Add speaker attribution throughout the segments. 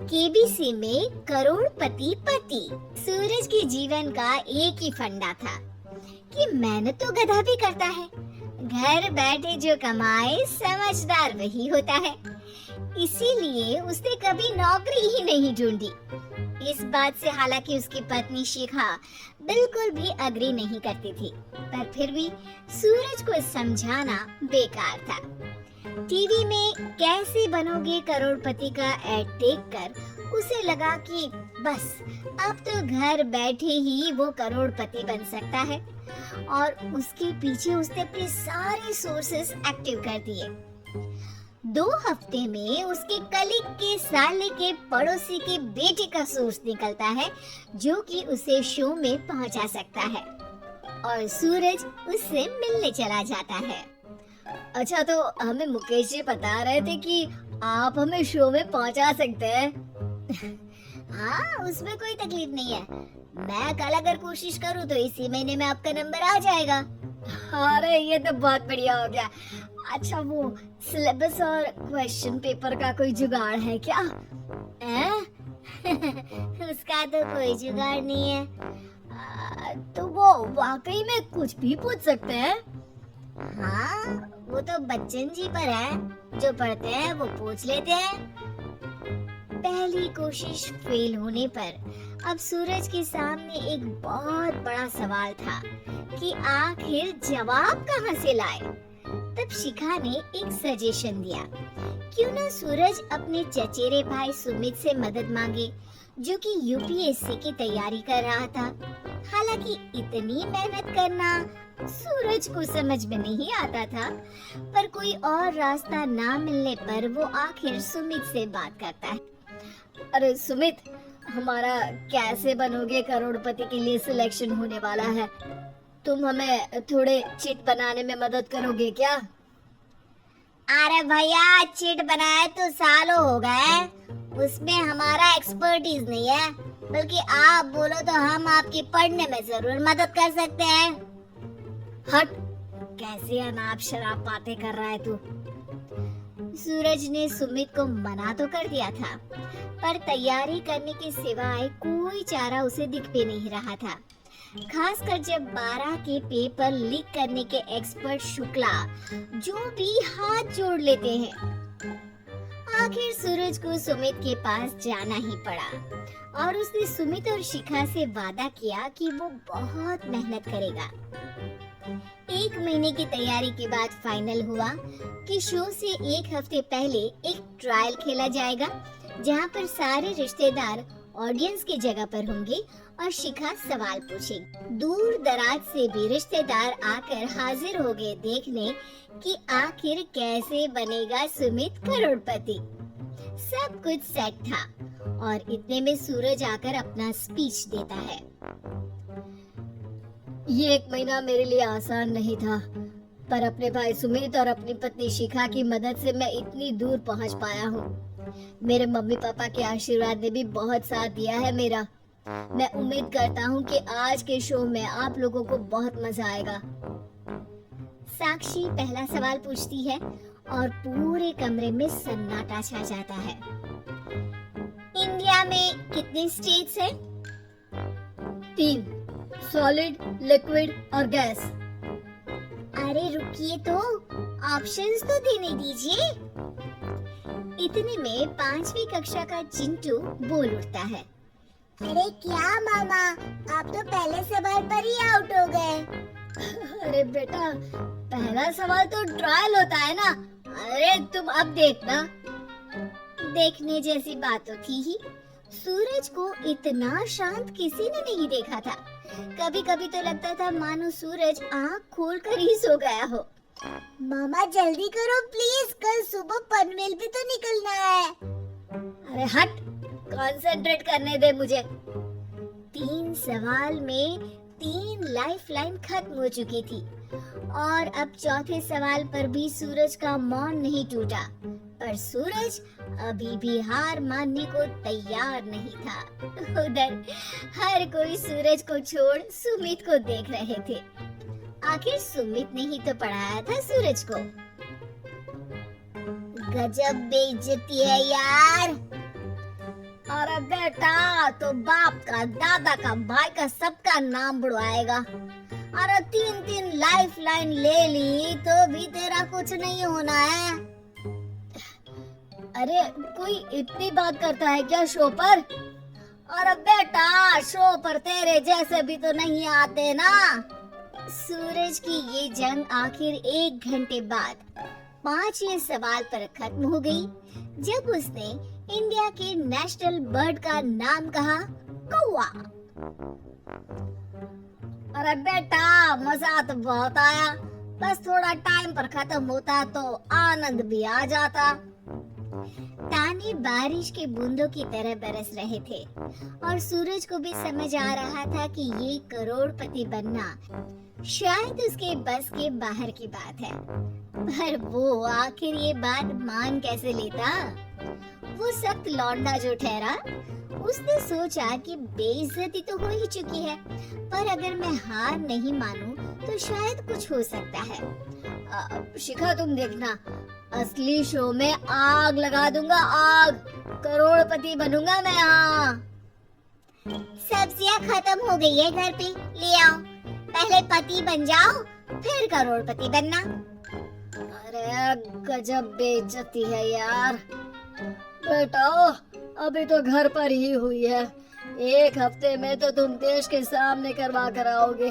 Speaker 1: KBC में करोड़पति पति। सूरज के जीवन का एक ही फंडा था कि मेहनत तो गधा भी करता है, घर बैठे जो कमाए समझदार वही होता है। इसीलिए उसने कभी नौकरी ही नहीं ढूंढी। इस बात से हालांकि उसकी पत्नी शिखा बिल्कुल भी अग्री नहीं करती थी, पर फिर भी सूरज को समझाना बेकार था। टीवी में कैसे बनोगे करोड़पति का ऐड देखकर उसे लगा कि बस अब तो घर बैठे ही वो करोड़पति बन सकता है, और उसके पीछे उसने अपने सारे सोर्सेस एक्टिव कर दिए। 2 हफ्ते में उसके कलीग के साले के पड़ोसी के बेटे का सोर्स निकलता है जो कि उसे शो में पहुंचा सकता है, और सूरज उससे मिलने चला जाता है। अच्छा, तो हमें मुकेश जी बता रहे थे कि आप हमें शो में पहुंचा सकते हैं। हाँ, उसमें कोई तकलीफ नहीं है। मैं कल अगर कोशिश करूँ तो इसी महीने में आपका नंबर आ जाएगा। अरे ये तो बहुत बढ़िया हो गया। अच्छा, वो सिलेबस और क्वेश्चन पेपर का कोई जुगाड़ है क्या? उसका तो कोई जुगाड़ नहीं है। तो वो वाकई में कुछ भी पूछ सकते हैं? हाँ, वो तो बच्चन जी पर है, जो पढ़ते हैं वो पूछ लेते हैं। पहली कोशिश फेल होने पर अब सूरज के सामने एक बहुत बड़ा सवाल था कि आखिर जवाब कहाँ से लाए। तब शिखा ने एक सजेशन दिया, क्यों ना सूरज अपने चचेरे भाई सुमित से मदद मांगे, जो कि यूपीएससी की तैयारी कर रहा था। हालांकि इतनी मेहनत करना सूरज को समझ में नहीं आता था, पर कोई और रास्ता ना मिलने पर वो आखिर सुमित से बात करता है। अरे सुमित, हमारा कैसे बनोगे करोड़पति के लिए सिलेक्शन होने वाला है। तुम हमें थोड़े चिट बनाने में मदद करोगे क्या? अरे भैया, चिट बनाए तो सालों हो गए, उसमें हमारा एक्सपर्टीज नहीं है, बल्कि आप बोलो तो हम आपकी पढ़ने में जरूर मदद कर सकते हैं। हट, कैसे अनाप शराब बातें कर रहा है तू। सूरज ने सुमित को मना तो कर दिया था, पर तैयारी करने के सिवाय कोई चारा उसे दिख भी नहीं रहा था, खासकर जब 12 के पेपर लीक करने के एक्सपर्ट शुक्ला जो भी हाथ जोड़ लेते हैं। आखिर सूरज को सुमित के पास जाना ही पड़ा, और उसने सुमित और शिखा से वादा किया कि वो बहुत मेहनत करेगा। 1 महीने की तैयारी के बाद फाइनल हुआ कि शो से 1 हफ्ते पहले एक ट्रायल खेला जाएगा, जहां पर सारे रिश्तेदार ऑडियंस की जगह पर होंगे और शिखा सवाल पूछेगी। दूर दराज से भी रिश्तेदार आकर हाजिर हो गए देखने कि आखिर कैसे बनेगा सुमित करोड़पति। सब कुछ सेट था, और इतने में सूरज आकर अपना स्पीच देता है। ये 1 महीना मेरे लिए आसान नहीं था, पर अपने भाई सुमित और अपनी पत्नी शिखा की मदद से मैं इतनी दूर पहुंच पाया हूँ। मेरे मम्मी पापा के आशीर्वाद ने भी बहुत साथ दिया है मेरा। मैं उम्मीद करता हूँ कि आज के शो में आप लोगों को बहुत मजा आएगा। साक्षी पहला सवाल पूछती है और पूरे कमरे में सन्नाटा छा जाता है। इंडिया में कितने स्टेट्स हैं? 3, सॉलिड, लिक्विड और गैस। अरे रुकिए, तो ऑप्शंस तो देने दीजिए। इतने में 5वीं कक्षा का चिंटू बोल उठता है। अरे क्या मामा, आप तो पहले सवाल पर ही आउट हो गए। अरे बेटा, पहला सवाल तो ट्रायल होता है ना। अरे तुम अब देखना। देखने जैसी बात तो थी ही। सूरज को इतना शांत किसी ने नहीं देखा था। कभी कभी तो लगता था मानो सूरज आँख खोलकर ही सो गया हो। मामा जल्दी करो प्लीज, कल सुबह पनवेल भी तो निकलना है। अरे हट, कंसंट्रेट करने दे मुझे। 3 सवाल में 3 लाइफलाइन खत्म हो चुकी थी, और अब चौथे सवाल पर भी सूरज का मौन नहीं टूटा, पर सूरज अभी भी हार मानने को तैयार नहीं था। उधर हर कोई सूरज को छोड़ सुमित को देख रहे थे। आखिर सुमित ने ही तो पढ़ाया था सूरज को। गजब बेइज्जती है यार। अरे बेटा, तो बाप का, दादा का, भाई का, सबका नाम बुड़वाएगा। अरे 3-3 लाइफ लाइन ले ली तो भी तेरा कुछ नहीं होना है। अरे कोई इतनी बात करता है क्या शो पर? अरे बेटा, शो पर तेरे जैसे भी तो नहीं आते ना। सूरज की ये जंग आखिर 1 घंटे बाद 5वें सवाल पर खत्म हो गई, जब उसने इंडिया के नेशनल बर्ड का नाम कहा, कौवा। अरे बेटा, मजा तो बहुत आया, बस थोड़ा टाइम पर खत्म होता तो आनंद भी आ जाता। ताने बारिश के बूंदों की तरह बरस रहे थे और सूरज को भी समझ आ रहा था कि ये करोड़पति बनना शायद उसके बस के बाहर की बात है। पर वो आखिर ये बात मान कैसे लेता? वो सख्त लौंडा जो ठहरा, उसने सोचा कि बेइज्जती तो हो ही चुकी है, पर अगर मैं हार नहीं मानूं तो शायद कुछ हो सकता है। शिखा, तुम देखना, असली शो में आग लगा दूंगा, आग। करोड़पति बनूंगा मैं। हाँ, सब्जियां खत्म हो गई है घर पे, ले आओ। पहले पति बन जाओ, फिर करोड़पति बनना। अरे गजब बेइज्जती है यार। बेटा, अभी तो घर पर ही हुई है, 1 हफ्ते में तो तुम देश के सामने करवा कर आओगे।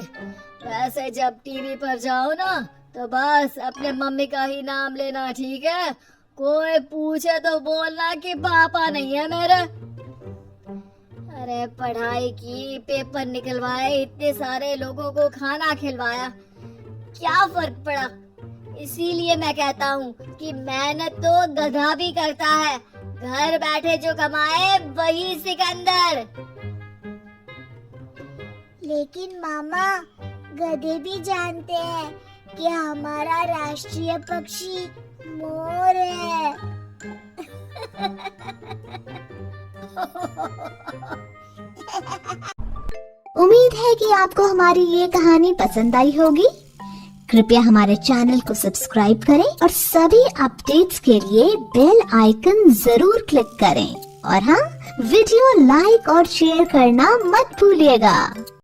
Speaker 1: वैसे जब टीवी पर जाओ ना, तो बस अपने मम्मी का ही नाम लेना, ठीक है? कोई पूछे तो बोलना कि पापा नहीं है मेरे। अरे पढ़ाई की, पेपर निकलवाए, इतने सारे लोगों को खाना खिलवाया, क्या फर्क पड़ा? इसीलिए मैं कहता हूँ कि मेहनत तो गधा भी करता है, घर बैठे जो कमाए वही सिकंदर। लेकिन मामा, गधे भी जानते हैं कि हमारा राष्ट्रीय पक्षी मोर है।
Speaker 2: उम्मीद है कि आपको हमारी ये कहानी पसंद आई होगी। कृपया हमारे चैनल को सब्सक्राइब करें और सभी अपडेट्स के लिए बेल आइकन जरूर क्लिक करें। और हाँ, वीडियो लाइक और शेयर करना मत भूलिएगा।